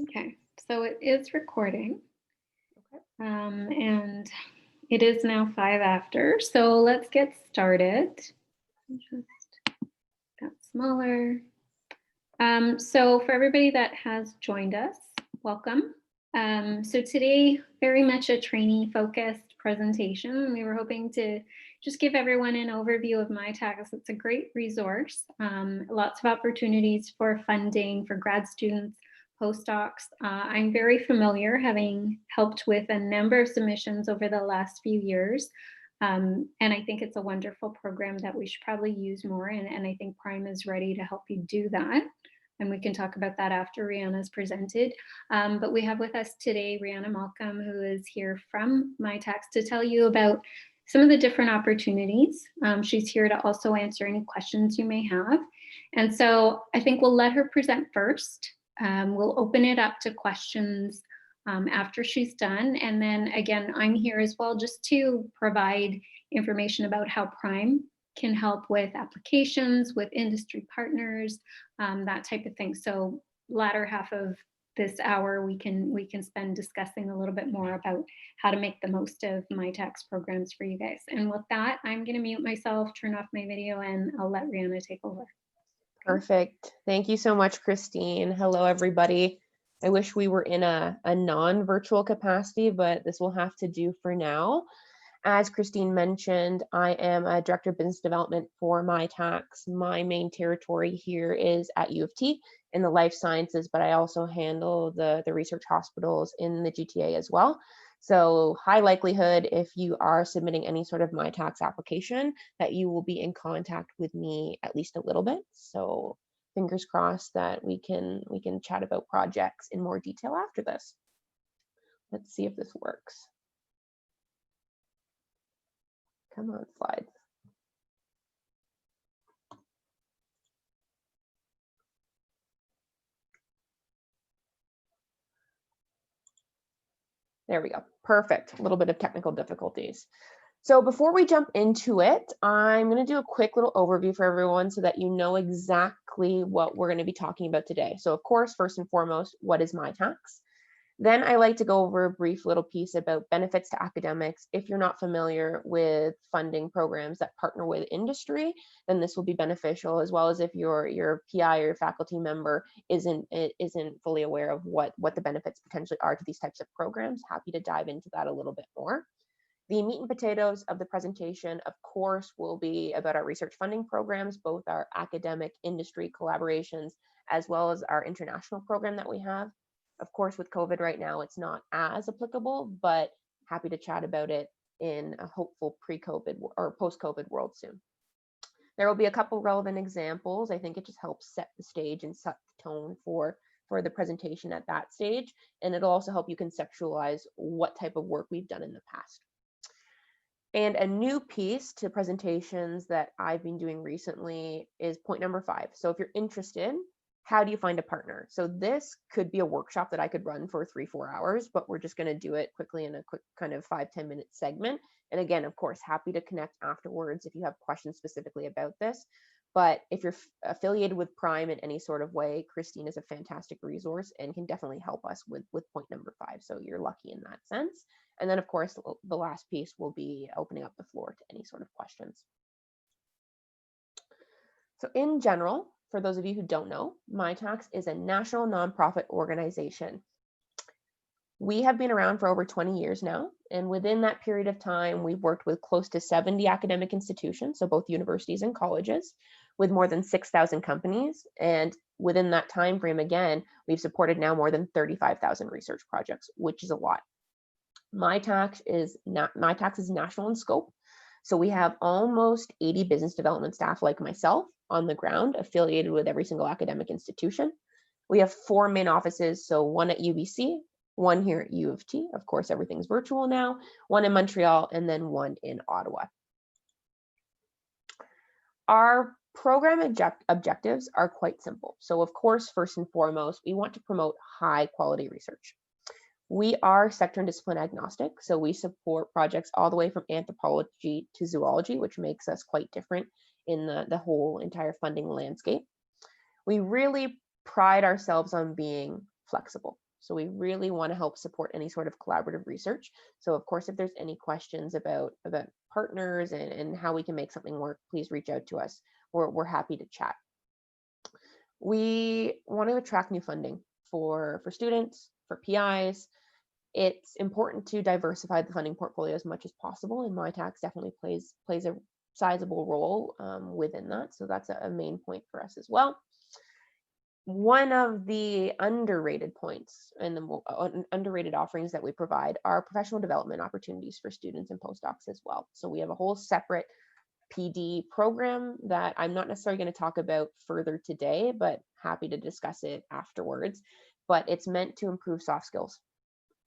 Okay, so it is recording, Okay. and it is now 5 after. So let's get started. Just that smaller. So for everybody that has joined us, welcome. So today, very much a trainee-focused presentation. We were hoping to just give everyone an overview of Mitacs. It's a great resource. Lots of opportunities for funding for grad students, postdocs. I'm very familiar, having helped with a number of submissions over the last few years. And I think it's a wonderful program that we should probably use more. And I think Prime is ready to help you do that. And we can talk about that after Rihanna's presented. But we have with us today Rihanna Malcolm, who is here from Mitacs to tell you about some of the different opportunities. She's here to also answer any questions you may have. And so I think we'll let her present first. We'll open it up to questions after she's done. And then again, I'm here as well just to provide information about how Prime can help with applications, with industry partners, that type of thing. So latter half of this hour, we can spend discussing a little bit more about how to make the most of Mitacs programs for you guys. And with that, I'm going to mute myself, turn off my video, and I'll let Rihanna take over. Okay. Perfect. Thank you so much, Christine. Hello, everybody. I wish we were in a non-virtual capacity, but this will have to do for now. As Christine mentioned, I am a Director of Business Development for Mitacs. My main territory here is at U of T in the life sciences, but I also handle the research hospitals in the GTA as well. So high likelihood, if you are submitting any sort of Mitacs application, that you will be in contact with me at least a little bit. So fingers crossed that we can chat about projects in more detail after this. Let's see if this works. Come on, slides. There we go. Perfect. A little bit of technical difficulties. So before we jump into it, I'm going to do a quick little overview for everyone so that you know exactly what we're going to be talking about today. So of course, first and foremost, what is Mitacs? Then I like to go over a brief little piece about benefits to academics. If you're not familiar with funding programs that partner with industry, then this will be beneficial, as well as if your PI or your faculty member isn't fully aware of what the benefits potentially are to these types of programs. Happy to dive into that a little bit more. The meat and potatoes of the presentation, of course, will be about our research funding programs, both our academic industry collaborations, as well as our international program that we have. Of course, with COVID right now, it's not as applicable, but happy to chat about it in a hopeful pre-COVID or post-COVID world soon. There will be a couple relevant examples. I think it just helps set the stage and set the tone for the presentation at that stage. And it'll also help you conceptualize what type of work we've done in the past. And a new piece to presentations that I've been doing recently is point number 5. So if you're interested, how do you find a partner? So this could be a workshop that I could run for 3-4 hours, but we're just going to do it quickly in a quick kind of 5-10 minute segment. And again, of course, happy to connect afterwards if you have questions specifically about this. But if you're affiliated with Prime in any sort of way, Christine is a fantastic resource and can definitely help us with point number 5. So you're lucky in that sense. And then, of course, the last piece will be opening up the floor to any sort of questions. So in general, for those of you who don't know, Mitacs is a national nonprofit organization. We have been around for over 20 years now, and within that period of time, we've worked with close to 70 academic institutions, so both universities and colleges, with more than 6,000 companies. And within that time frame, again, we've supported now more than 35,000 research projects, which is a lot. Mitacs is national in scope. So we have almost 80 business development staff like myself on the ground, affiliated with every single academic institution. We have 4 main offices, so one at UBC, one here at U of T. Of course, everything's virtual now, one in Montreal, and then one in Ottawa. Our program objectives are quite simple. So of course, first and foremost, we want to promote high quality research. We are sector and discipline agnostic, so we support projects all the way from anthropology to zoology, which makes us quite different in the whole entire funding landscape. We really pride ourselves on being flexible. So we really want to help support any sort of collaborative research. So of course, if there's any questions about partners and how we can make something work, please reach out to us. We're happy to chat. We want to attract new funding for students, for PIs. It's important to diversify the funding portfolio as much as possible, and Mitacs definitely plays a sizable role within that. So that's a main point for us as well. One of the underrated points and the underrated offerings that we provide are professional development opportunities for students and postdocs as well. So we have a whole separate PD program that I'm not necessarily going to talk about further today, but happy to discuss it afterwards. But it's meant to improve soft skills.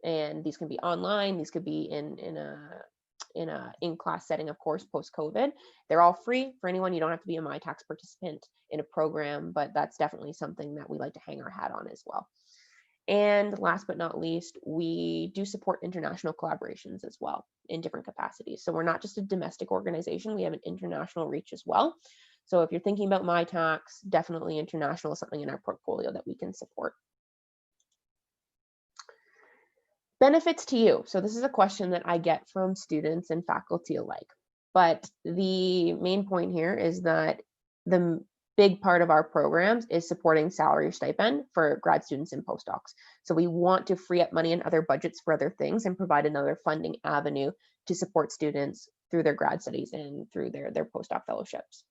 And these can be online, these could be in a in-class setting, of course, post-COVID. They're all free for anyone. You don't have to be a Mitacs participant in a program, but that's definitely something that we like to hang our hat on as well. And last but not least, we do support international collaborations as well in different capacities. So we're not just a domestic organization, we have an international reach as well. So if you're thinking about Mitacs, definitely international is something in our portfolio that we can support. Benefits to you. So this is a question that I get from students and faculty alike. But the main point here is that the big part of our programs is supporting salary or stipend for grad students and postdocs. So we want to free up money in other budgets for other things and provide another funding avenue to support students through their grad studies and through their postdoc fellowships.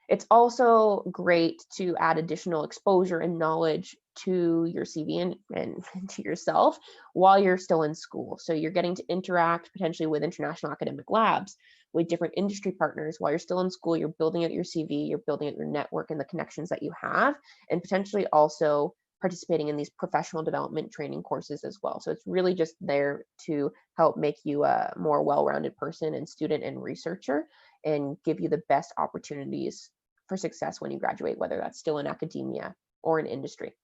It's also great to add additional exposure and knowledge to your CV and to yourself while you're still in school. So you're getting to interact potentially with international academic labs, with different industry partners while you're still in school. You're building out your CV, you're building out your network and the connections that you have, and potentially also participating in these professional development training courses as well. So it's really just there to help make you a more well-rounded person and student and researcher, and give you the best opportunities for success when you graduate, whether that's still in academia or in industry.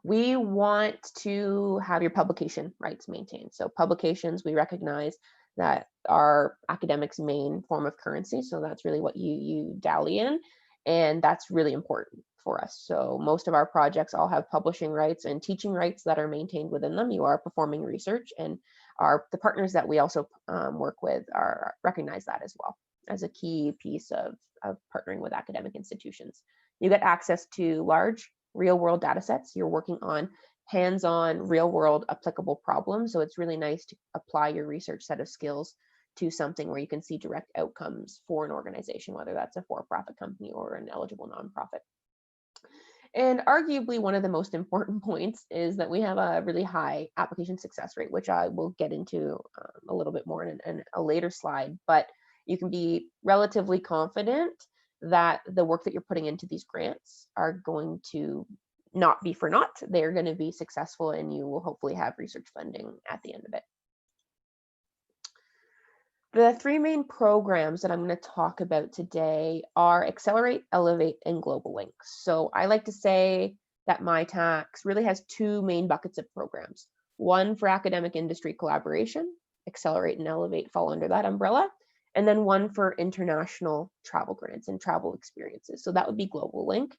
We want to have your publication rights maintained. So publications, we recognize that are academics' main form of currency. So that's really what you dally in. And that's really important for us. So most of our projects all have publishing rights and teaching rights that are maintained within them. You are performing research, and the partners that we also work with recognize that as well as a key piece of partnering with academic institutions. You get access to large real-world data sets. You're working on hands-on, real-world applicable problems. So it's really nice to apply your research set of skills to something where you can see direct outcomes for an organization, whether that's a for-profit company or an eligible nonprofit. And arguably one of the most important points is that we have a really high application success rate, which I will get into a little bit more in a later slide. But you can be relatively confident that the work that you're putting into these grants are going to not be for naught. They're going to be successful, and you will hopefully have research funding at the end of it. The three main programs that I'm going to talk about today are Accelerate, Elevate, and Global Links. So I like to say that Mitacs really has two main buckets of programs. One for academic industry collaboration, Accelerate and Elevate fall under that umbrella, and then one for international travel grants and travel experiences. So that would be Global Link.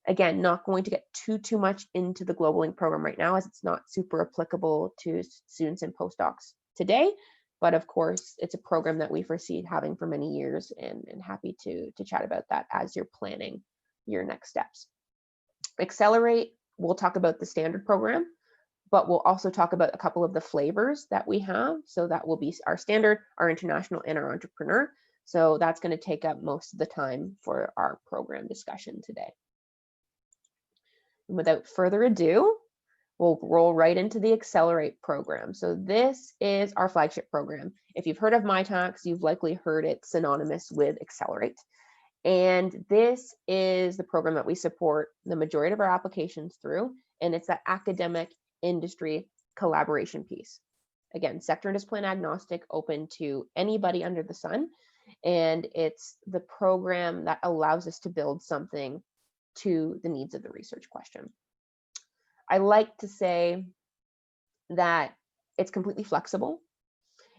Again, not going to get too much into the Global Link program right now, as it's not super applicable to students and postdocs today. But of course, it's a program that we foresee having for many years, and happy to chat about that as you're planning your next steps. Accelerate, we'll talk about the standard program, but we'll also talk about a couple of the flavors that we have. So that will be our standard, our international, and our entrepreneur. So that's going to take up most of the time for our program discussion today. And without further ado, we'll roll right into the Accelerate program. So this is our flagship program. If you've heard of Mitacs, you've likely heard it synonymous with Accelerate. And this is the program that we support the majority of our applications through, and it's that academic industry collaboration piece. Again, sector and discipline agnostic, open to anybody under the sun. And it's the program that allows us to build something to the needs of the research question. I like to say that it's completely flexible,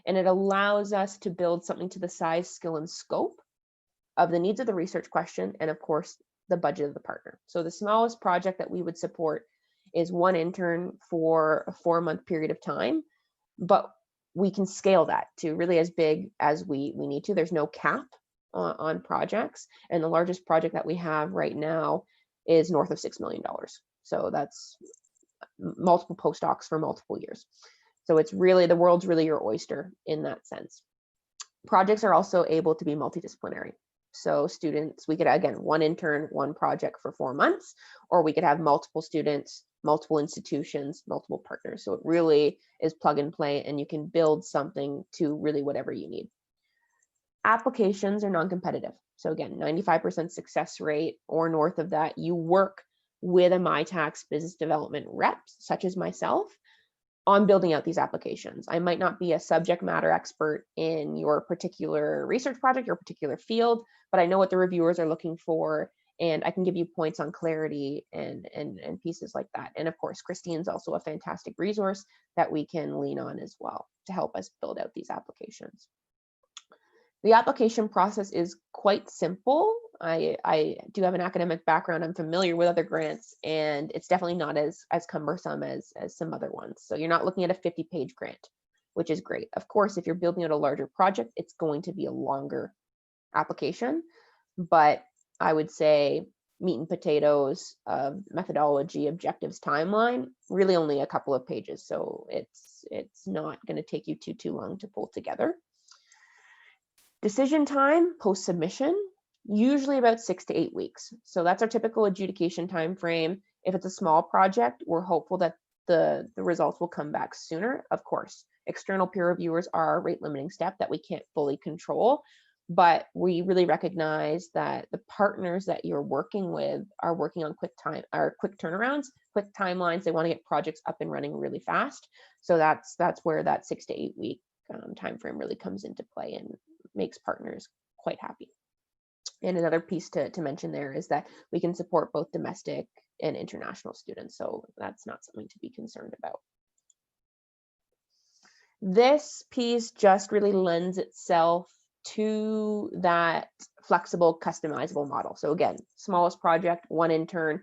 and it allows us to build something to the size, skill, and scope of the needs of the research question, and of course, the budget of the partner. So the smallest project that we would support is one intern for a 4-month period of time, but we can scale that to really as big as we need to. There's no cap on projects. And the largest project that we have right now is north of $6 million. So that's multiple postdocs for multiple years. So it's really, the world's really your oyster in that sense. Projects are also able to be multidisciplinary. So students, we could, again, one intern, one project for 4 months, or we could have multiple students, multiple institutions, multiple partners. So it really is plug and play, and you can build something to really whatever you need. Applications are non-competitive. So again, 95% success rate or north of that. You work with a Mitacs business development rep, such as myself, on building out these applications. I might not be a subject matter expert in your particular research project, your particular field, but I know what the reviewers are looking for, and I can give you points on clarity and pieces like that. And of course, Christine's also a fantastic resource that we can lean on as well to help us build out these applications. The application process is quite simple. I do have an academic background. I'm familiar with other grants, and it's definitely not as cumbersome as some other ones. So you're not looking at a 50-page grant, which is great. Of course, if you're building out a larger project, it's going to be a longer application, but I would say meat and potatoes of methodology, objectives, timeline, really only a couple of pages. So it's not going to take you too long to pull together. Decision time post-submission, usually about 6 to 8 weeks. So that's our typical adjudication time frame. If it's a small project, we're hopeful that the results will come back sooner. Of course, external peer reviewers are a rate limiting step that we can't fully control, but we really recognize that the partners that you're working with are working on quick turnarounds, quick timelines. They want to get projects up and running really fast. So that's where that 6 to 8 week time frame really comes into play and makes partners quite happy. And another piece to mention there is that we can support both domestic and international students. So that's not something to be concerned about. This piece just really lends itself to that flexible, customizable model. So again, smallest project, one intern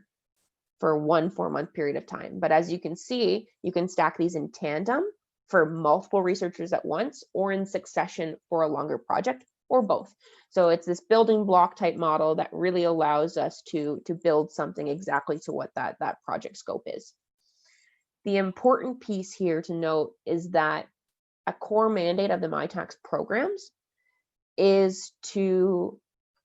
for 1 4-month period of time. But as you can see, you can stack these in tandem for multiple researchers at once, or in succession for a longer project, or both. So it's this building block type model that really allows us to build something exactly to what that project scope is. The important piece here to note is that a core mandate of the Mitacs programs is to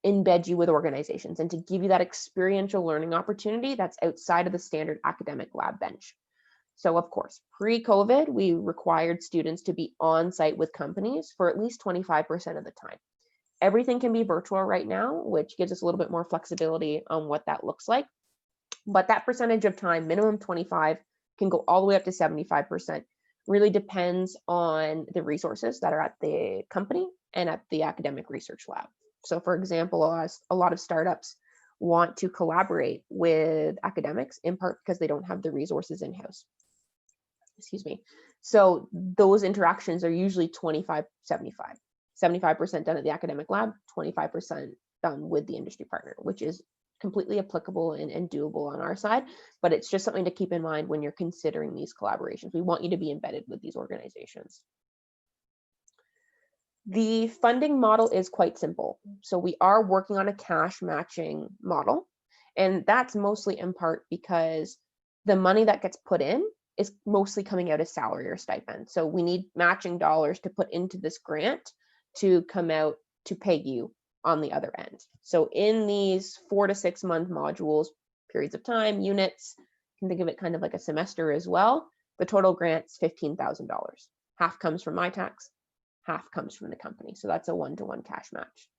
embed you with organizations and to give you that experiential learning opportunity that's outside of the standard academic lab bench. So of course, pre-COVID, we required students to be on site with companies for at least 25% of the time. Everything can be virtual right now, which gives us a little bit more flexibility on what that looks like. But that percentage of time, minimum 25, can go all the way up to 75%. Really depends on the resources that are at the company and at the academic research lab. So for example, a lot of startups want to collaborate with academics, in part because they don't have the resources in-house. Excuse me. So those interactions are usually 25, 75. 75% done at the academic lab, 25% done with the industry partner, which is completely applicable and doable on our side. But it's just something to keep in mind when you're considering these collaborations. We want you to be embedded with these organizations. The funding model is quite simple. So we are working on a cash matching model, and that's mostly in part because the money that gets put in is mostly coming out as salary or stipend. So we need matching dollars to put into this grant to come out to pay you on the other end. So in these 4 to 6 month modules, periods of time, units, you can think of it kind of like a semester as well. The total grant's $15,000. Half comes from Mitacs, half comes from the company. So that's a 1-to-1 cash match.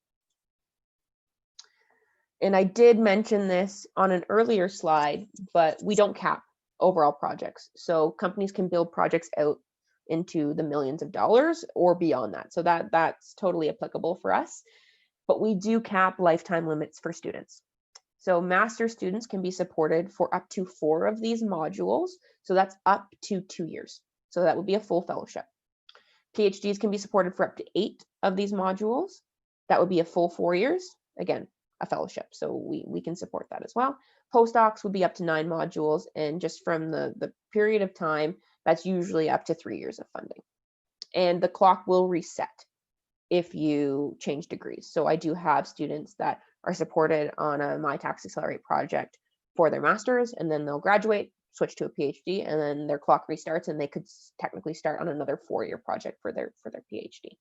And I did mention this on an earlier slide, but we don't cap overall projects. So companies can build projects out into the millions of dollars or beyond that. So that's totally applicable for us. But we do cap lifetime limits for students. So master students can be supported for up to 4 of these modules. So that's up to 2 years. So that would be a full fellowship. PhDs can be supported for up to 8 of these modules. That would be a full 4 years. Again, a fellowship. So we can support that as well. Postdocs would be up to 9 modules. And just from the period of time, that's usually up to 3 years of funding. And the clock will reset if you change degrees. So I do have students that are supported on a Mitacs Accelerate project for their master's, and then they'll graduate, switch to a PhD, and then their clock restarts and they could technically start on another 4-year project for their PhD.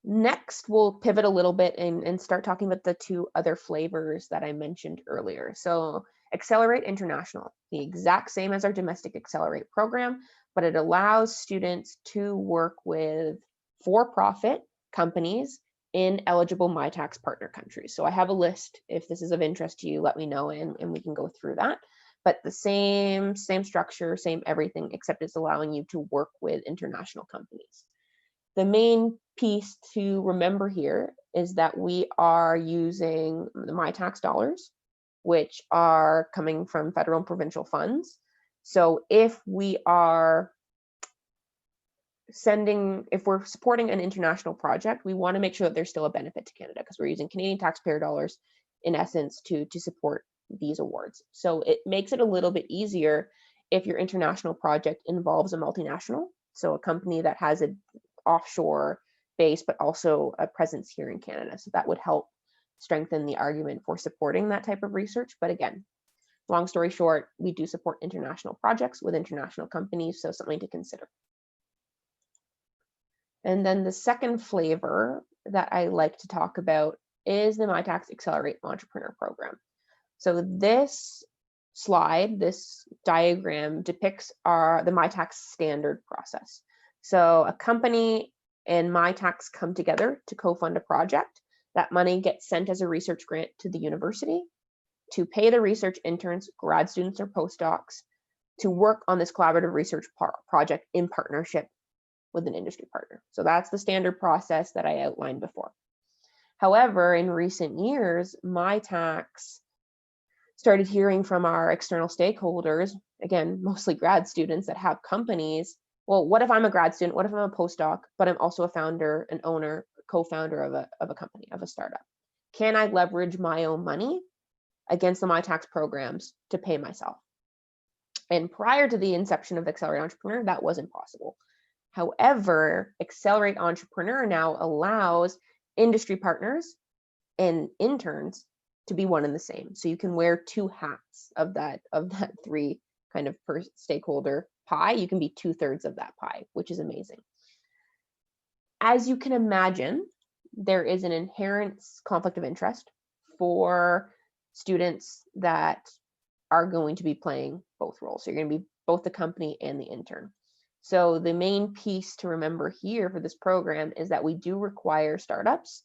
Next, we'll pivot a little bit and start talking about the 2 other flavors that I mentioned earlier. So Accelerate International, the exact same as our domestic Accelerate program, but it allows students to work with for-profit companies in eligible Mitacs partner countries. So I have a list. If this is of interest to you, let me know and we can go through that. But the same structure, same everything, except it's allowing you to work with international companies. The main piece to remember here is that we are using the Mitacs dollars, which are coming from federal and provincial funds. So if we are if we're supporting an international project, we want to make sure that there's still a benefit to Canada, because we're using Canadian taxpayer dollars in essence to support these awards. So it makes it a little bit easier if your international project involves a multinational, so a company that has an offshore base but also a presence here in Canada. So that would help strengthen the argument for supporting that type of research. But again, long story short, we do support international projects with international companies, so something to consider. And then the second flavor that I like to talk about is the Mitacs Accelerate Entrepreneur Program. So this slide, this diagram depicts the Mitacs standard process. So a company and Mitacs come together to co-fund a project. That money gets sent as a research grant to the university to pay the research interns, grad students or postdocs, to work on this collaborative research project in partnership with an industry partner. So that's the standard process that I outlined before. However, in recent years, Mitacs started hearing from our external stakeholders, again, mostly grad students that have companies. Well, what if I'm a grad student? What if I'm a postdoc, but I'm also a founder, an owner, co-founder of a company, of a startup? Can I leverage my own money against the Mitacs programs to pay myself? And prior to the inception of Accelerate Entrepreneur, that wasn't possible. However, Accelerate Entrepreneur now allows industry partners and interns to be one and the same. So you can wear 2 hats of that 3 kind of per stakeholder pie. You can be 2/3 of that pie, which is amazing. As you can imagine, there is an inherent conflict of interest for students that are going to be playing both roles. So you're going to be both the company and the intern. So the main piece to remember here for this program is that we do require startups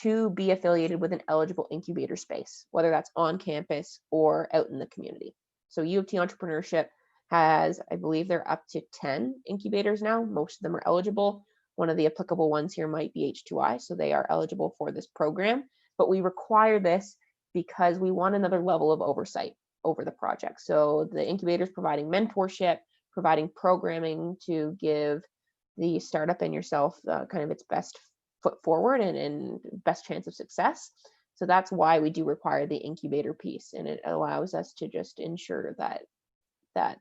to be affiliated with an eligible incubator space, whether that's on campus or out in the community. So U of T Entrepreneurship has, I believe they're up to 10 incubators now. Most of them are eligible. One of the applicable ones here might be H2I, so they are eligible for this program. But we require this because we want another level of oversight over the project. So the incubators providing mentorship, providing programming to give the startup and yourself kind of its best foot forward and best chance of success. So that's why we do require the incubator piece, and it allows us to just ensure that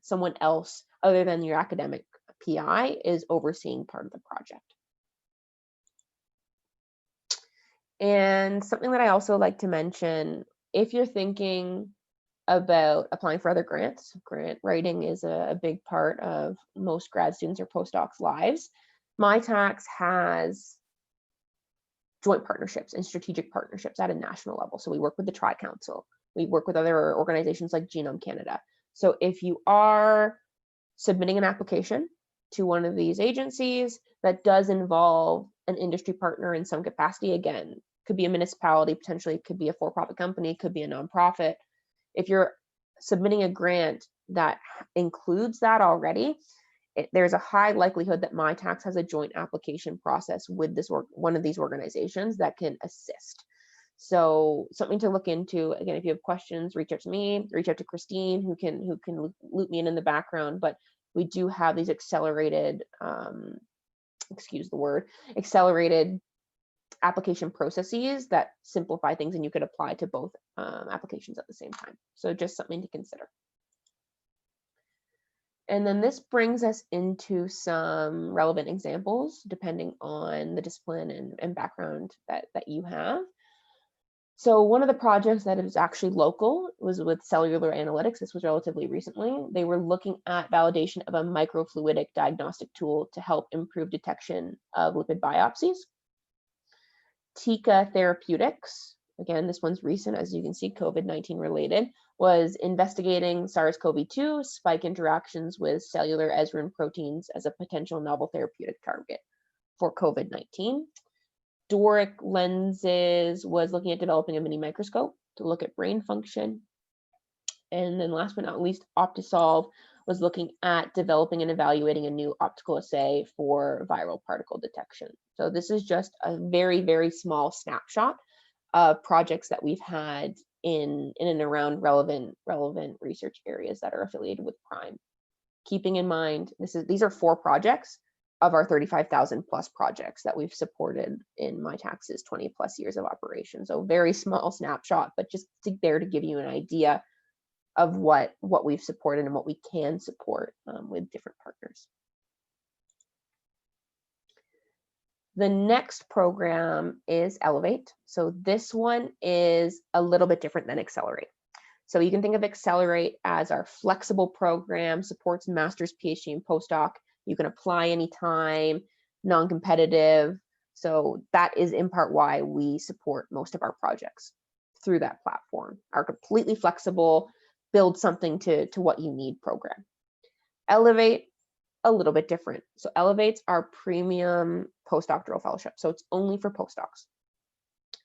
someone else other than your academic PI is overseeing part of the project. And something that I also like to mention, if you're thinking about applying for other grants, grant writing is a big part of most grad students or postdocs' lives. Mitacs has joint partnerships and strategic partnerships at a national level. So we work with the Tri-Council. We work with other organizations like Genome Canada. So if you are submitting an application to one of these agencies that does involve an industry partner in some capacity, again, could be a municipality, potentially could be a for-profit company, could be a nonprofit. If you're submitting a grant that includes that already, there's a high likelihood that Mitacs has a joint application process with one of these organizations that can assist. So something to look into. Again, if you have questions, reach out to me, reach out to Christine, who can loop me in the background. But we do have these accelerated, accelerated application processes that simplify things, and you could apply to both applications at the same time. So just something to consider. And then this brings us into some relevant examples, depending on the discipline and background that you have. So one of the projects that is actually local was with cellular analytics. This was relatively recently. They were looking at validation of a microfluidic diagnostic tool to help improve detection of lipid biopsies. Tika Therapeutics, again, this one's recent, as you can see, COVID-19 related, was investigating SARS-CoV-2 spike interactions with cellular esrin proteins as a potential novel therapeutic target for COVID-19. Doric Lenses was looking at developing a mini microscope to look at brain function. And then last but not least, Optisolve was looking at developing and evaluating a new optical assay for viral particle detection. So this is just a very, very small snapshot of projects that we've had in and around relevant research areas that are affiliated with Prime. Keeping in mind, these are 4 projects of our 35,000 plus projects that we've supported in Mitacs' 20 plus years of operation. So very small snapshot, but just there to give you an idea of what we've supported and what we can support with different partners. The next program is Elevate. So this one is a little bit different than Accelerate. So you can think of Accelerate as our flexible program, supports master's, PhD, and postdoc. You can apply anytime, non-competitive. So that is in part why we support most of our projects through that platform. Our completely flexible, build something to what you need program. Elevate, a little bit different. So Elevate's our premium postdoctoral fellowship. So it's only for postdocs.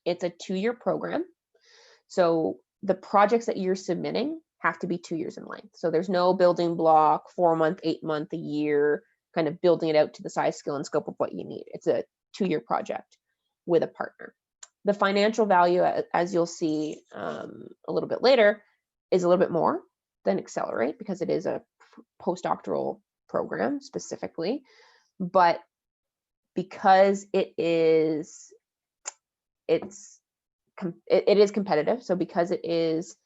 It's a 2-year program. So the projects that you're submitting have to be 2 years in length. So there's no building block, 4-month, 8-month, a year, kind of building it out to the size, skill, and scope of what you need. It's a 2-year project with a partner. The financial value, as you'll see a little bit later, is a little bit more than Accelerate because it is a postdoctoral program specifically, but because it is competitive. So because it is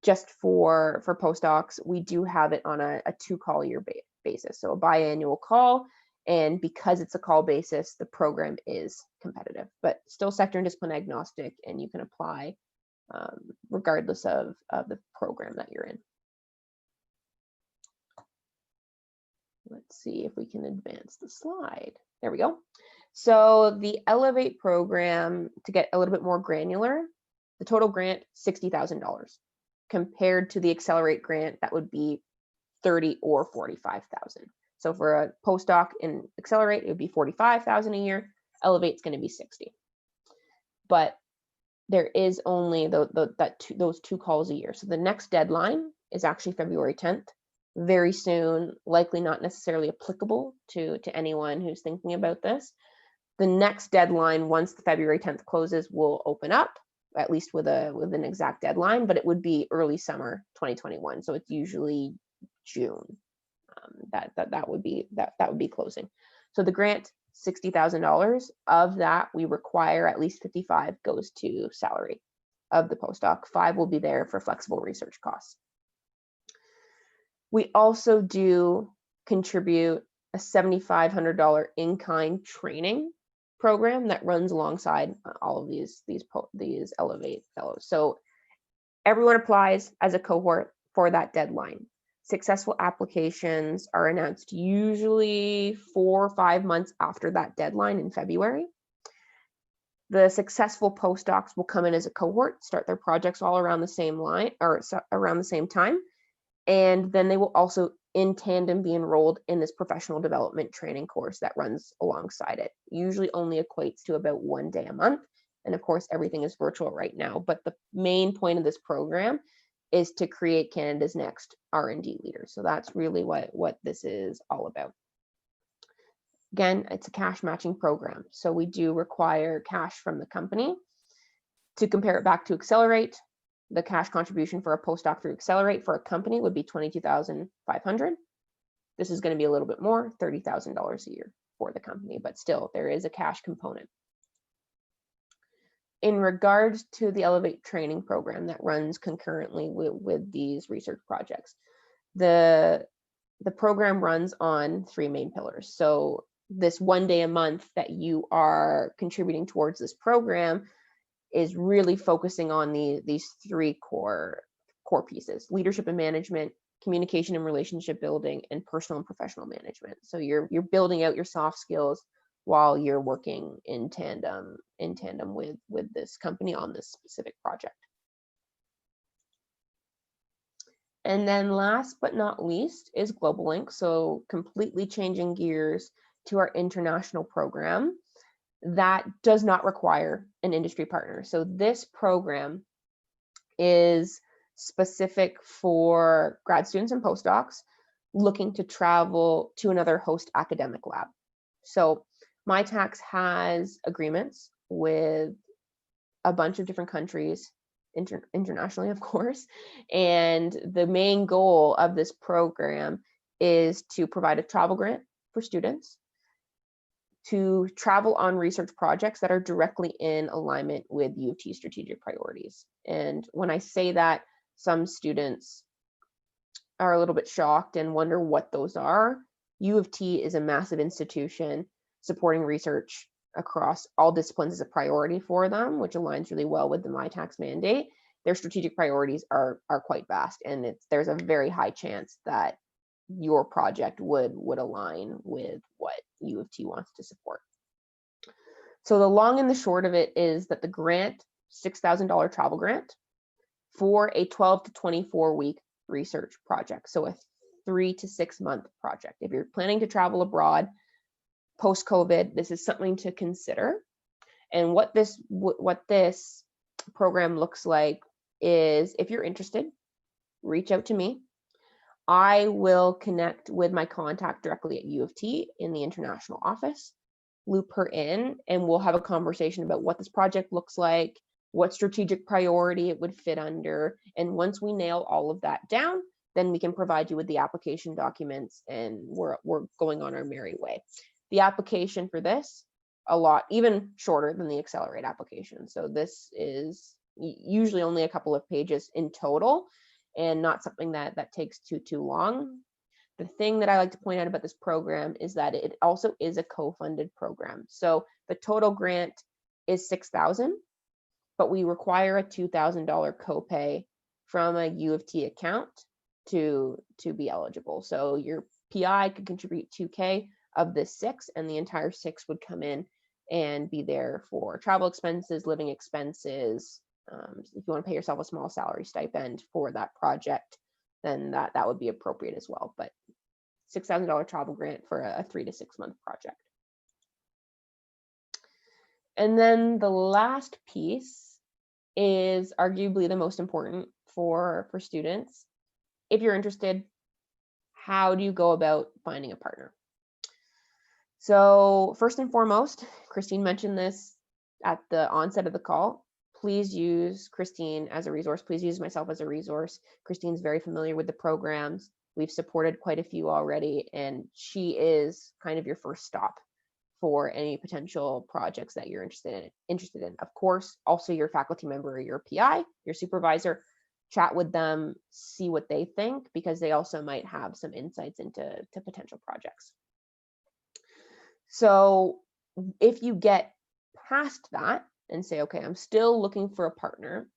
just for postdocs, we do have it on a 2-call a year basis, so a biannual call. And because it's a call basis, the program is competitive, but still sector and discipline agnostic, and you can apply regardless of the program that you're in. Let's see if we can advance the slide. There we go. So the Elevate program, to get a little bit more granular, the total grant, $60,000. Compared to the Accelerate grant, that would be 30 or 45,000. So for a postdoc in Accelerate, it would be 45,000 a year. Elevate's going to be 60. But there is only those 2 calls a year. So the next deadline is actually February 10th. Very soon, likely not necessarily applicable to anyone who's thinking about this. The next deadline, once the February 10th closes, will open up, at least with an exact deadline, but it would be early summer 2021. So it's usually June that would be closing. So the grant, $60,000. Of that, we require at least 55 goes to salary of the postdoc. 5 will be there for flexible research costs. We also do contribute a $7,500 in-kind training program that runs alongside all of these Elevate fellows. So everyone applies as a cohort for that deadline. Successful applications are announced usually 4 or 5 months after that deadline in February. The successful postdocs will come in as a cohort, start their projects all around the same line or around the same time. And then they will also in tandem be enrolled in this professional development training course that runs alongside it. Usually only equates to about 1 day a month. And of course, everything is virtual right now. But the main point of this program is to create Canada's next R&D leader. So that's really what this is all about. Again, it's a cash matching program. So we do require cash from the company. To compare it back to Accelerate, the cash contribution for a postdoc through Accelerate for a company would be $22,500. This is going to be a little bit more, $30,000 a year for the company, but still there is a cash component. in regards to the Elevate training program that runs concurrently with these research projects, the program runs on 3 main pillars. So this 1 day a month that you are contributing towards this program is really focusing on these 3 core pieces: leadership and management, communication and relationship building, and personal and professional management. So you're building out your soft skills while you're working in tandem with this company on this specific project. And then last but not least is Global Link. So completely changing gears to our international program that does not require an industry partner. So this program is specific for grad students and postdocs looking to travel to another host academic lab. So Mitacs has agreements with a bunch of different countries, internationally, of course. And the main goal of this program is to provide a travel grant for students to travel on research projects that are directly in alignment with U of T strategic priorities. And when I say that, some students are a little bit shocked and wonder what those are. U of T is a massive institution supporting research across all disciplines as a priority for them, which aligns really well with the Mitacs mandate. Their strategic priorities are quite vast, and there's a very high chance that your project would align with what U of T wants to support. So the long and the short of it is that the grant, $6,000 travel grant for a 12 to 24 week research project. So a 3 to 6 month project. If you're planning to travel abroad post-COVID, this is something to consider. And what this program looks like is, if you're interested, reach out to me. I will connect with my contact directly at U of T in the international office, loop her in, and we'll have a conversation about what this project looks like, what strategic priority it would fit under. And once we nail all of that down, then we can provide you with the application documents, and we're going on our merry way. The application for this, a lot, even shorter than the Accelerate application. So this is usually only a couple of pages in total, and not something that takes too long. The thing that I like to point out about this program is that it also is a co-funded program. So the total grant is $6,000, but we require a $2,000 copay from a U of T account to be eligible. So your PI could contribute $2K of this $6,000, and the entire $6,000 would come in and be there for travel expenses, living expenses. If you want to pay yourself a small salary stipend for that project, then that would be appropriate as well. But $6,000 travel grant for a 3 to 6 month project. And then the last piece is arguably the most important for students. If you're interested, how do you go about finding a partner? So first and foremost, Christine mentioned this at the onset of the call. Please use Christine as a resource. Please use myself as a resource. Christine's very familiar with the programs. We've supported quite a few already, and she is kind of your first stop for any potential projects that you're interested in. Of course, also your faculty member or your PI, your supervisor, chat with them, see what they think, because they also might have some insights into potential projects. So if you get past that and say, okay, I'm still looking for a partner,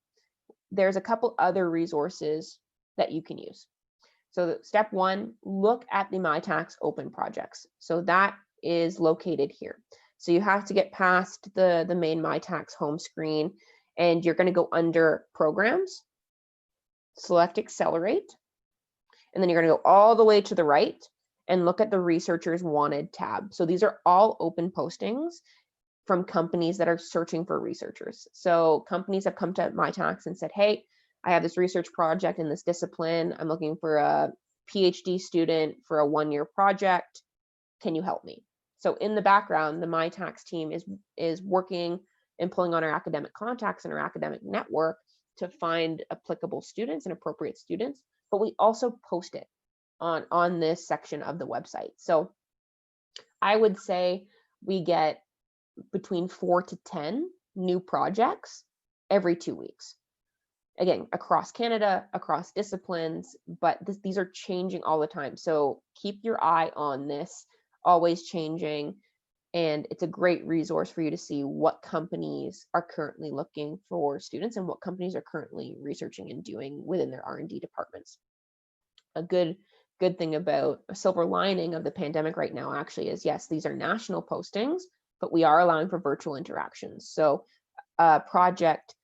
there's a couple other resources that you can use. So step one, look at the Mitacs open projects. So that is located here. So you have to get past the main Mitacs home screen, and you're going to go under programs, select Accelerate, and then you're going to go all the way to the right and look at the researchers wanted tab. So these are all open postings from companies that are searching for researchers. So companies have come to Mitacs and said, hey, I have this research project in this discipline. I'm looking for a PhD student for a 1-year project. Can you help me? So in the background, the Mitacs team is working and pulling on our academic contacts and our academic network to find applicable students and appropriate students, but we also post it on this section of the website. So I would say we get between 4 to 10 new projects every 2 weeks. Again, across Canada, across disciplines, but these are changing all the time. So keep your eye on this, always changing. And it's a great resource for you to see what companies are currently looking for students and what companies are currently researching and doing within their R&D departments. A good thing about a silver lining of the pandemic right now actually is, yes, these are national postings, but we are allowing for virtual interactions. So a project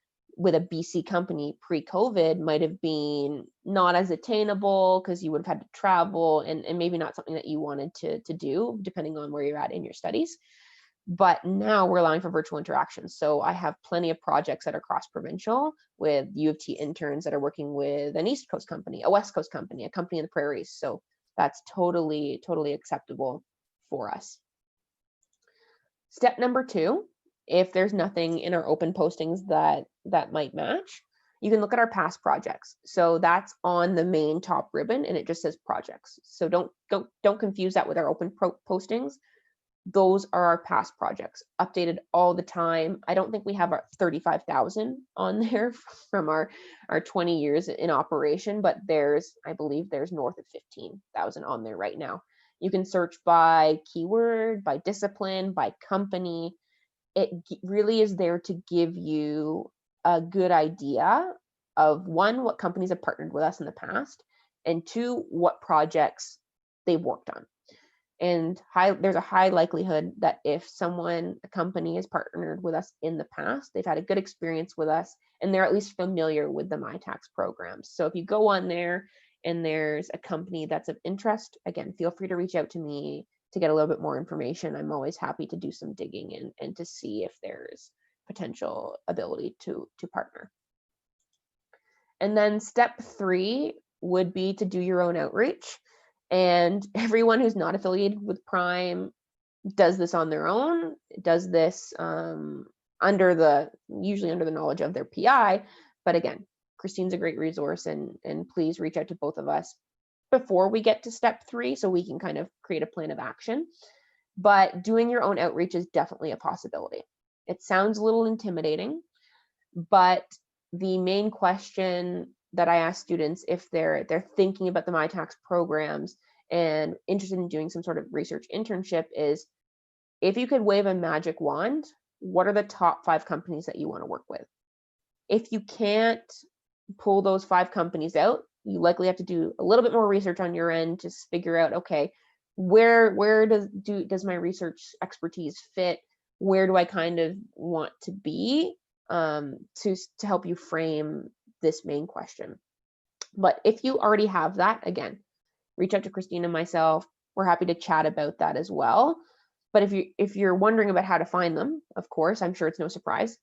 with a BC company pre-COVID might have been not as attainable because you would have had to travel and maybe not something that you wanted to do, depending on where you're at in your studies. But now we're allowing for virtual interactions. So I have plenty of projects that are cross-provincial with U of T interns that are working with an East Coast company, a West Coast company, a company in the prairies. So that's totally acceptable for us. Step number 2, if there's nothing in our open postings that might match, you can look at our past projects. So that's on the main top ribbon and it just says projects. So don't confuse that with our open postings. Those are our past projects, updated all the time. I don't think we have our 35,000 on there from our 20 years in operation, but I believe there's north of 15,000 on there right now. You can search by keyword, by discipline, by company. It really is there to give you a good idea of, one, what companies have partnered with us in the past, and 2, what projects they've worked on. And there's a high likelihood that if a company has partnered with us in the past, they've had a good experience with us and they're at least familiar with the Mitacs programs. So if you go on there and there's a company that's of interest, again, feel free to reach out to me to get a little bit more information. I'm always happy to do some digging and to see if there's potential ability to partner. And then step 3 would be to do your own outreach. And everyone who's not affiliated with Prime does this on their own, does this usually under the knowledge of their PI. But again, Christine's a great resource and please reach out to both of us before we get to step 3 so we can kind of create a plan of action. But doing your own outreach is definitely a possibility. It sounds a little intimidating, but the main question that I ask students if they're thinking about the Mitacs programs and interested in doing some sort of research internship is, if you could wave a magic wand, what are the top 5 companies that you want to work with? If you can't pull those 5 companies out, you likely have to do a little bit more research on your end to figure out, okay, where does my research expertise fit? Where do I kind of want to be to help you frame this main question? But if you already have that, again, reach out to Christine and myself. We're happy to chat about that as well. But if you're wondering about how to find them, of course, I'm sure it's no surprise.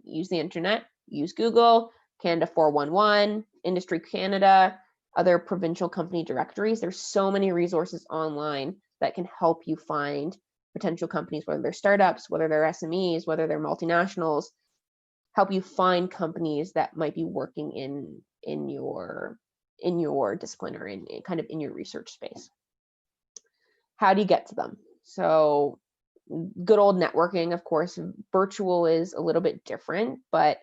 Use the internet, use Google, Canada 411, Industry Canada, other provincial company directories. There's so many resources online that can help you find potential companies, whether they're startups, whether they're SMEs, whether they're multinationals, help you find companies that might be working in your discipline or in kind of in your research space. How do you get to them? So good old networking, of course. Virtual is a little bit different, but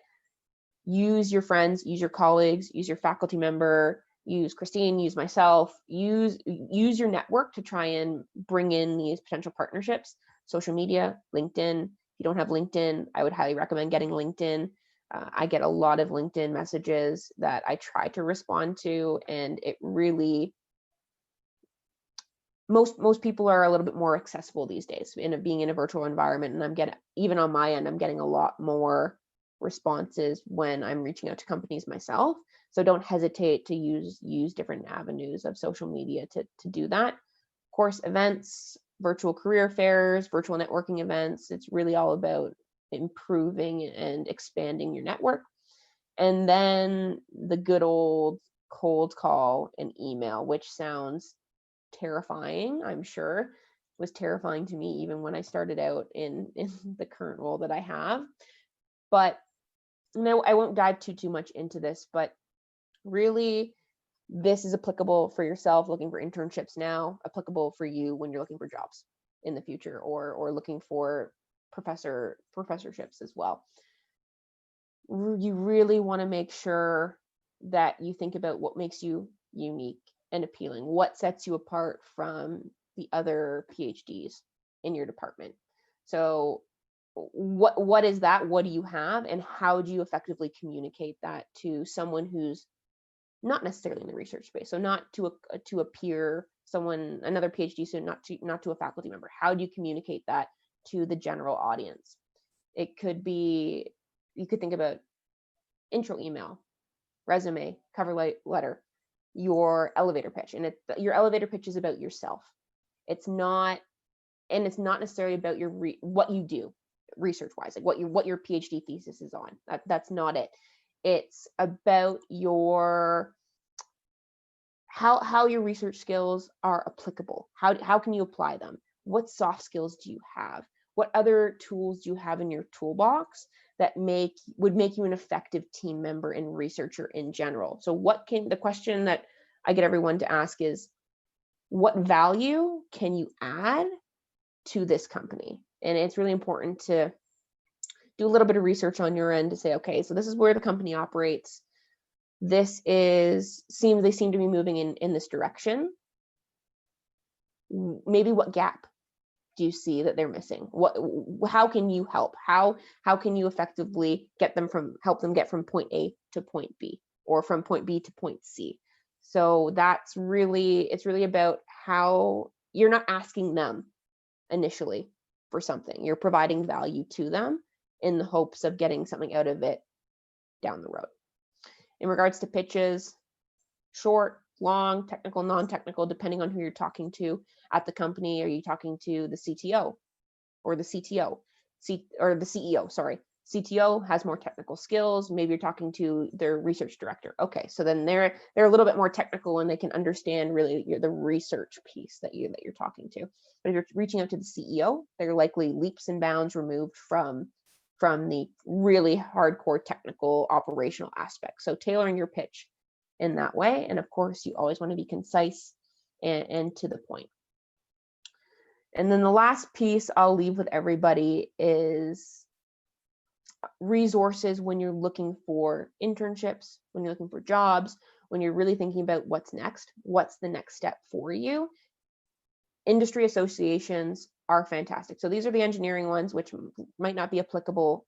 use your friends, use your colleagues, use your faculty member, use Christine, use myself, use your network to try and bring in these potential partnerships. Social media, LinkedIn. If you don't have LinkedIn, I would highly recommend getting LinkedIn. I get a lot of LinkedIn messages that I try to respond to, and it really, most people are a little bit more accessible these days being in a virtual environment, and even on my end, I'm getting a lot more responses when I'm reaching out to companies myself. So don't hesitate to use different avenues of social media to do that. Of course, events, virtual career fairs, virtual networking events, it's really all about improving and expanding your network. And then the good old cold call and email, which sounds terrifying, I'm sure. It was terrifying to me even when I started out in the current role that I have. But I won't dive too much into this, but really this is applicable for yourself looking for internships now, applicable for you when you're looking for jobs in the future or looking for professorships as well. You really want to make sure that you think about what makes you unique and appealing, what sets you apart from the other PhDs in your department. So what is that? What do you have, and how do you effectively communicate that to someone who's not necessarily in the research space? So not to a peer, someone, another PhD student, not to a faculty member. How do you communicate that to the general audience? It could be, you could think about intro email, resume, cover letter, your elevator pitch. And your elevator pitch is about yourself. It's not necessarily about what you do research wise, like what your PhD thesis is on. That's not it. It's about how your research skills are applicable. How can you apply them? What soft skills do you have? What other tools do you have in your toolbox that would make you an effective team member and researcher in general? So the question that I get everyone to ask is, what value can you add to this company? And it's really important to do a little bit of research on your end to say, okay, so this is where the company operates. They seem to be moving in this direction. Maybe what gap do you see that they're missing? How can you help? How can you effectively help them get from point A to point B, or from point B to point C? So it's really about how you're not asking them initially for something. You're providing value to them in the hopes of getting something out of it down the road. In regards to pitches, short, long, technical, non-technical, depending on who you're talking to at the company. Are you talking to the CTO or the CTO, or the CEO? Sorry, CTO has more technical skills. Maybe you're talking to their research director. Okay, so then they're a little bit more technical and they can understand really the research piece that you're talking to. But if you're reaching out to the CEO, they're likely leaps and bounds removed from the really hardcore technical operational aspects. So tailoring your pitch in that way. And of course, you always want to be concise and to the point. And then the last piece I'll leave with everybody is resources when you're looking for internships, when you're looking for jobs, when you're really thinking about what's next, what's the next step for you. Industry associations are fantastic. So these are the engineering ones, which might not be applicable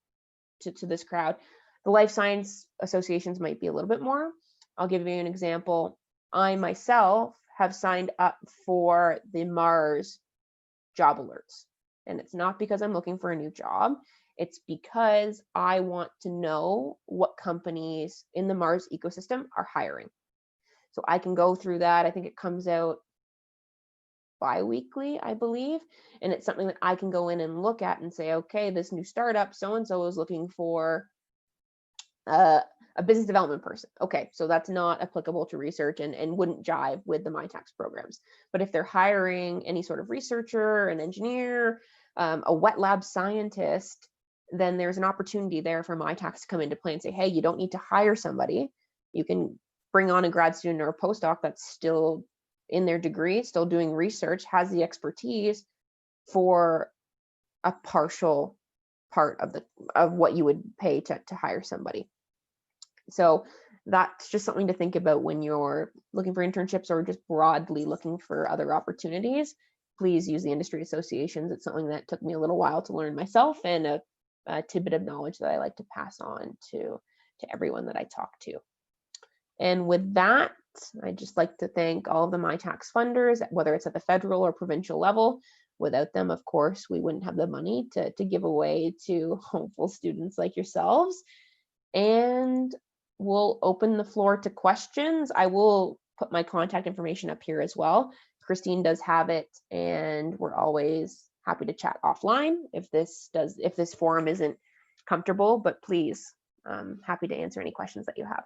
to this crowd. The life science associations might be a little bit more. I'll give you an example. I myself have signed up for the Mars job alerts. And it's not because I'm looking for a new job. It's because I want to know what companies in the Mars ecosystem are hiring. So I can go through that. I think it comes out bi-weekly, I believe. And it's something that I can go in and look at and say, okay, this new startup, so-and-so is looking for a business development person. Okay, so that's not applicable to research and wouldn't jive with the Mitacs programs. But if they're hiring any sort of researcher, an engineer, a wet lab scientist, then there's an opportunity there for Mitacs to come into play and say, hey, you don't need to hire somebody. You can bring on a grad student or a postdoc that's still in their degree, still doing research, has the expertise for a partial part of what you would pay to hire somebody. So that's just something to think about when you're looking for internships or just broadly looking for other opportunities. Please use the industry associations. It's something that took me a little while to learn myself, and a tidbit of knowledge that I like to pass on to everyone that I talk to. And with that, I'd just like to thank all of the Mitacs funders, whether it's at the federal or provincial level. Without them, of course, we wouldn't have the money to give away to hopeful students like yourselves. And we'll open the floor to questions. I will put my contact information up here as well. Christine does have it, and we're always happy to chat offline if this forum isn't comfortable, but please, I'm happy to answer any questions that you have.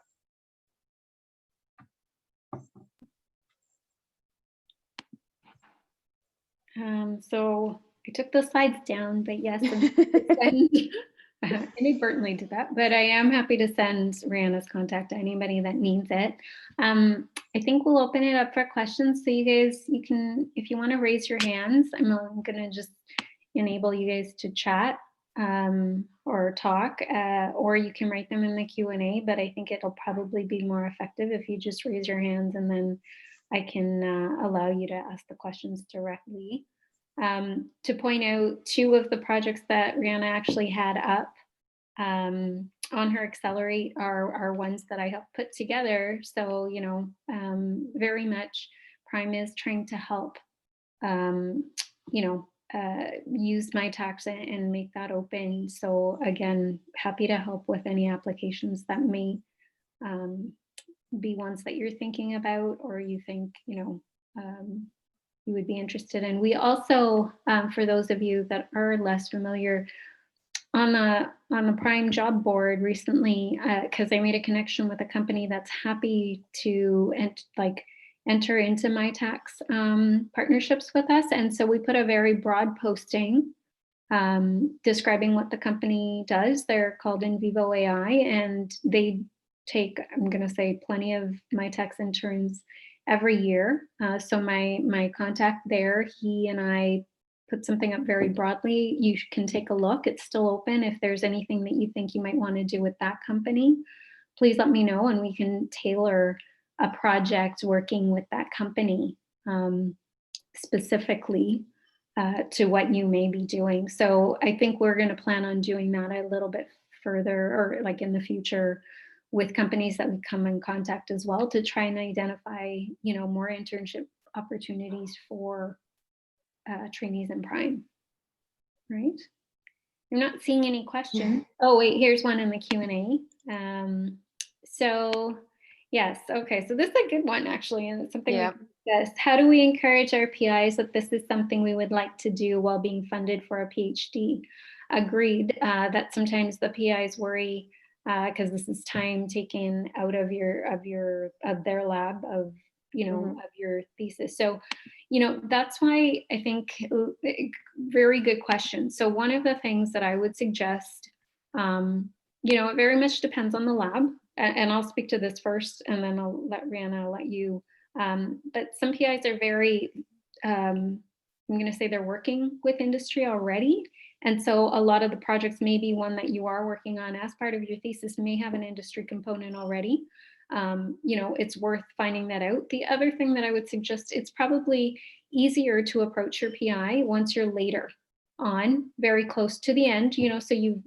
So I took the slides down, but yes, inadvertently did that, but I am happy to send Rihanna's contact to anybody that needs it. I think we'll open it up for questions. So you guys, you can, if you want to raise your hands, I'm going to just enable you guys to chat. or talk, or you can write them in the Q&A, but I think it'll probably be more effective if you just raise your hands and then I can allow you to ask the questions directly. To point out, two of the projects that Rihanna actually had up on her Accelerate are ones that I helped put together. So, very much Prime is trying to help, um, use Mitacs and make that open. So again, happy to help with any applications that may um, be ones that you're thinking about or you think, you would be interested in. We also, for those of you that are less familiar, on the Prime job board recently, because I made a connection with a company that's happy to enter into Mitacs partnerships with us, and so we put a very broad posting describing what the company does. They're called In Vivo AI, and they take, I'm going to say, plenty of Mitacs interns every year. So my contact there, he and I put something up very broadly. You can take a look. It's still open. If there's anything that you think you might want to do with that company, please let me know and we can tailor a project working with that company specifically to what you may be doing. So I think we're going to plan on doing that a little bit further or like in the future with companies that we come in contact as well to try and identify, more internship opportunities for trainees in Prime, right? I'm not seeing any questions. Oh, wait, here's one in the Q&A. So yes, okay, so this is a good one actually, and it's something we can discuss. How do we encourage our PIs that this is something we would like to do while being funded for a PhD? Agreed that sometimes the PIs worry because this is time taken out of their lab of of your thesis. So that's why I think very good question. So one of the things that I would suggest, it very much depends on the lab, and I'll speak to this first, and then I'll let Rihanna let you. But some PIs are very, I'm going to say they're working with industry already. And so a lot of the projects, maybe one that you are working on as part of your thesis may have an industry component already. It's worth finding that out. The other thing that I would suggest, it's probably easier to approach your PI once you're later on, very close to the end, so you've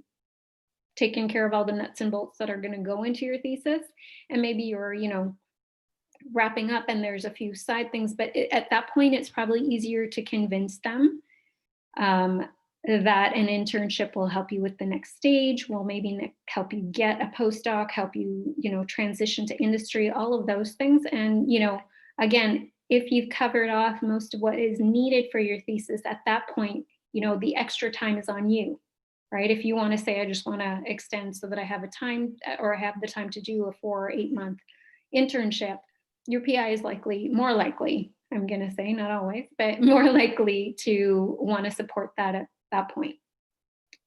taken care of all the nuts and bolts that are going to go into your thesis. And maybe you're, wrapping up and there's a few side things, but at that point, it's probably easier to convince them that an internship will help you with the next stage, will maybe help you get a postdoc, help you, transition to industry, all of those things. And, again, if you've covered off most of what is needed for your thesis at that point, the extra time is on you, right? If you want to say, I just want to extend so that I have a time or I have the time to do a 4 or 8 month internship, your PI is more likely, I'm going to say, not always, but more likely to want to support that at that point.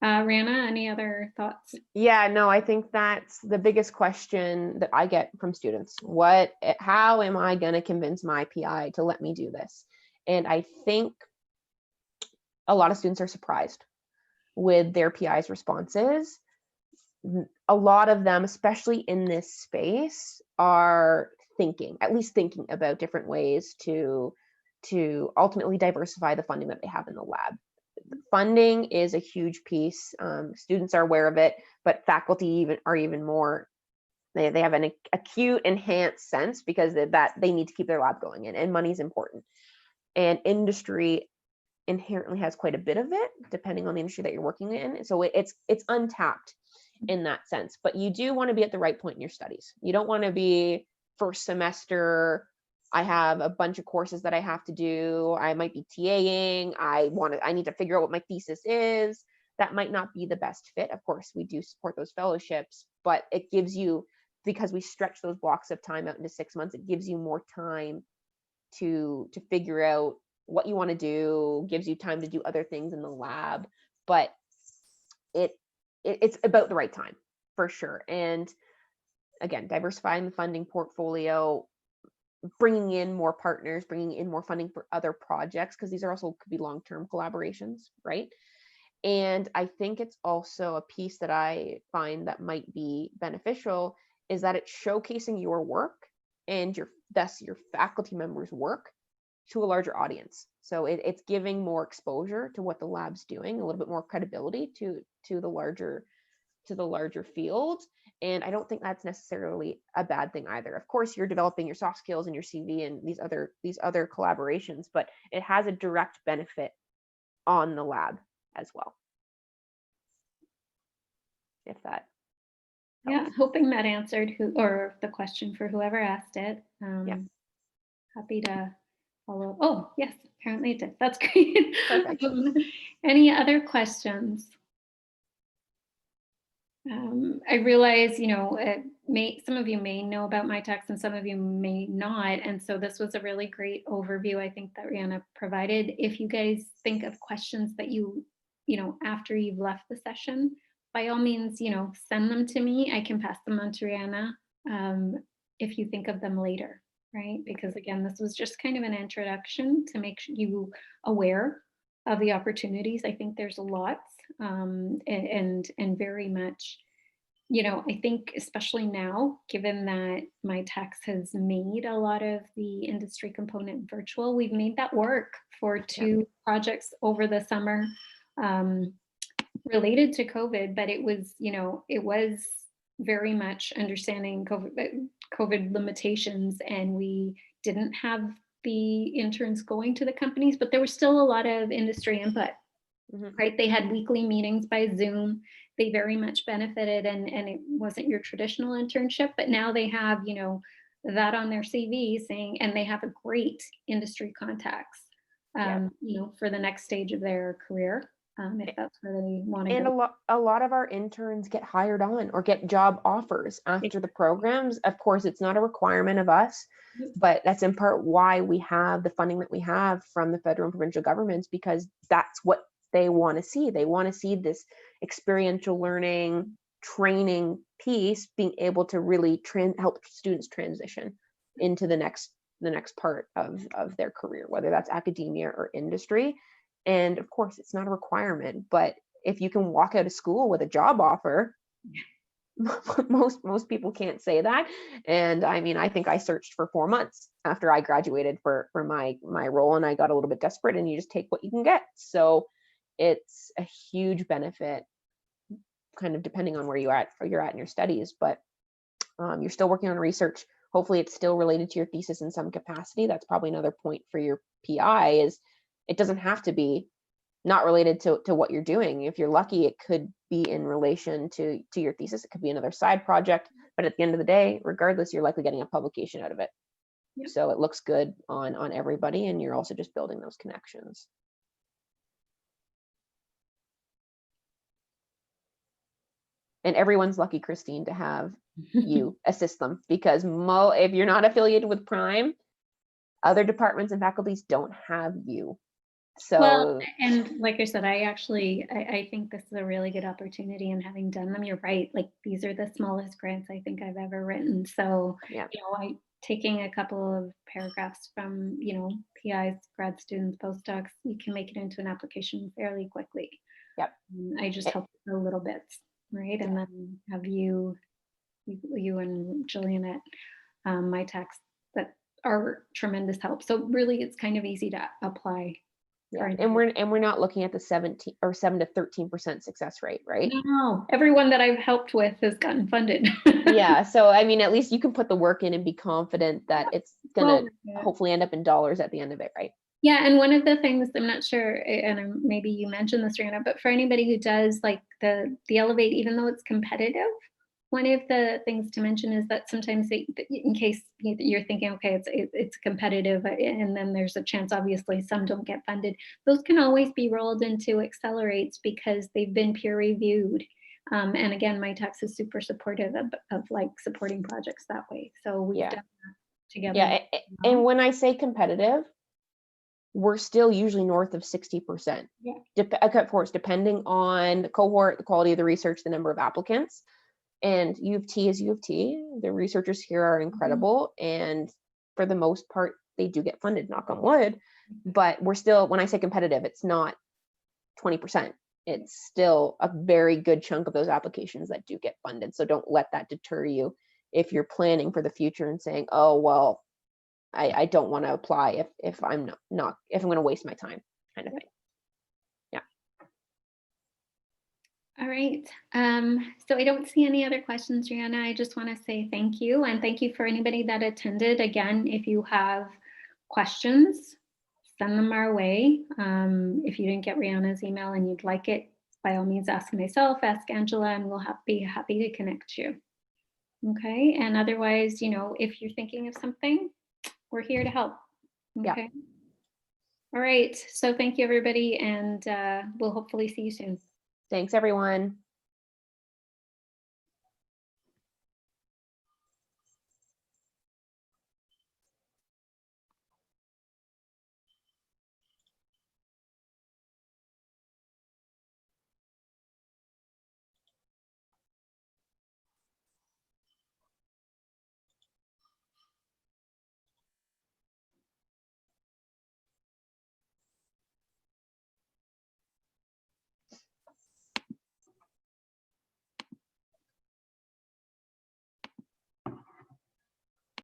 Rihanna, any other thoughts? Yeah, no, I think that's the biggest question that I get from students. How am I going to convince my PI to let me do this? And I think a lot of students are surprised with their PI's responses. A lot of them, especially in this space, are at least thinking about different ways to ultimately diversify the funding that they have in the lab. Funding is a huge piece. Students are aware of it, but faculty are even more. They have an acute, enhanced sense because that they need to keep their lab going, and money is important. And industry inherently has quite a bit of it, depending on the industry that you're working in. So it's untapped in that sense. But you do want to be at the right point in your studies. You don't want to be first semester, I have a bunch of courses that I have to do. I might be TAing. I need to figure out what my thesis is. That might not be the best fit. Of course, we do support those fellowships, but it gives you, because we stretch those blocks of time out into 6 months, it gives you more time to figure out what you want to do, gives you time to do other things in the lab, but it's about the right time for sure. And again, diversifying the funding portfolio, bringing in more partners, bringing in more funding for other projects, because these are also could be long-term collaborations, right? And I think it's also a piece that I find that might be beneficial is that it's showcasing your work and your faculty members' work to a larger audience. So it's giving more exposure to what the lab's doing, a little bit more credibility to the larger field. And I don't think that's necessarily a bad thing either. Of course, you're developing your soft skills and your CV and these other collaborations, but it has a direct benefit on the lab as well. If that Yeah, helps. hoping that answered the question for whoever asked it. Yes. Happy to follow. Oh, yes, apparently it did. That's great. Perfect. Any other questions? I realize, some of you may know about Mitacs and some of you may not. And so this was a really great overview, I think, that Rihanna provided. If you guys think of questions that after you've left the session, by all means, send them to me. I can pass them on to Rihanna if you think of them later, right? Because again, this was just kind of an introduction to make you aware of the opportunities. I think there's lots, and very much, I think especially now, given that Mitacs has made a lot of the industry component virtual, we've made that work for two projects over the summer related to COVID, but it was very much understanding COVID limitations, and we didn't have the interns going to the companies, but there was still a lot of industry input, right? They had weekly meetings by Zoom. They very much benefited, and it wasn't your traditional internship, but now they have, that on their CV saying, and they have a great industry contacts, for the next stage of their career. If that's where they want to and go. a lot of our interns get hired on or get job offers after the programs. Of course, it's not a requirement of us, but that's in part why we have the funding that we have from the federal and provincial governments, because that's what they want to see. They want to see this experiential learning training piece being able to really help students transition into the next part of their career, whether that's academia or industry. And of course, it's not a requirement, but if you can walk out of school with a job offer, most people can't say that. And I mean, I think I searched for 4 months after I graduated for my role, and I got a little bit desperate, and you just take what you can get. So it's a huge benefit, kind of depending on where you're at in your studies, but you're still working on research. Hopefully it's still related to your thesis in some capacity. That's probably another point for your PI, is it doesn't have to be not related to what you're doing. If you're lucky, it could be in relation to your thesis. It could be another side project, but at the end of the day, regardless, you're likely getting a publication out of it. Yep. So it looks good on everybody, and you're also just building those connections. And everyone's lucky, Christine, to have you assist them, because if you're not affiliated with Prime, other departments and faculties don't have you. So, well, and like I said, I think this is a really good opportunity, and having done them, you're right. Like, these are the smallest grants I think I've ever written. So, taking a couple of paragraphs from, PIs, grad students, postdocs, you can make it into an application fairly quickly. Yep. I just help with a little bits, right? And then have you and Jillian at Mitacs that are tremendous help. So really, it's kind of easy to apply. Yeah, and we're not looking at the 7 to 13% success rate, right? No, everyone that I've helped with has gotten funded. Yeah, so I mean, at least you can put the work in and be confident that it's gonna hopefully end up in dollars at the end of it, right? Yeah, and one of the things, I'm not sure, and maybe you mentioned this, Rihanna, but for anybody who does like the Elevate, even though it's competitive, one of the things to mention is that sometimes in case you're thinking, okay, it's competitive, and then there's a chance, obviously, some don't get funded. Those can always be rolled into accelerates because they've been peer reviewed. And again, Mitacs is super supportive of like supporting projects that way. So we've done that together. Yeah, and when I say competitive, we're still usually north of 60%. Yeah. Of course, depending on the cohort, the quality of the research, the number of applicants. And U of T is U of T. The researchers here are incredible. And for the most part, they do get funded, knock on wood. But we're still, when I say competitive, it's not 20%. it's still a very good chunk of those applications that do get funded. So don't let that deter you if you're planning for the future and saying, oh, well, I don't want to apply if I'm not if I'm going to waste my time, kind of thing. Yeah. All right. So I don't see any other questions, Rihanna. I just want to say thank you. And thank you for anybody that attended. Again, if you have questions, send them our way. If you didn't get Rihanna's email and you'd like it, by all means, ask myself, ask Angela, and we'll be happy to connect you. Okay. And otherwise, if you're thinking of something, we're here to help. Okay. Yeah. All right. So thank you, everybody. And we'll hopefully see you soon. Thanks, everyone.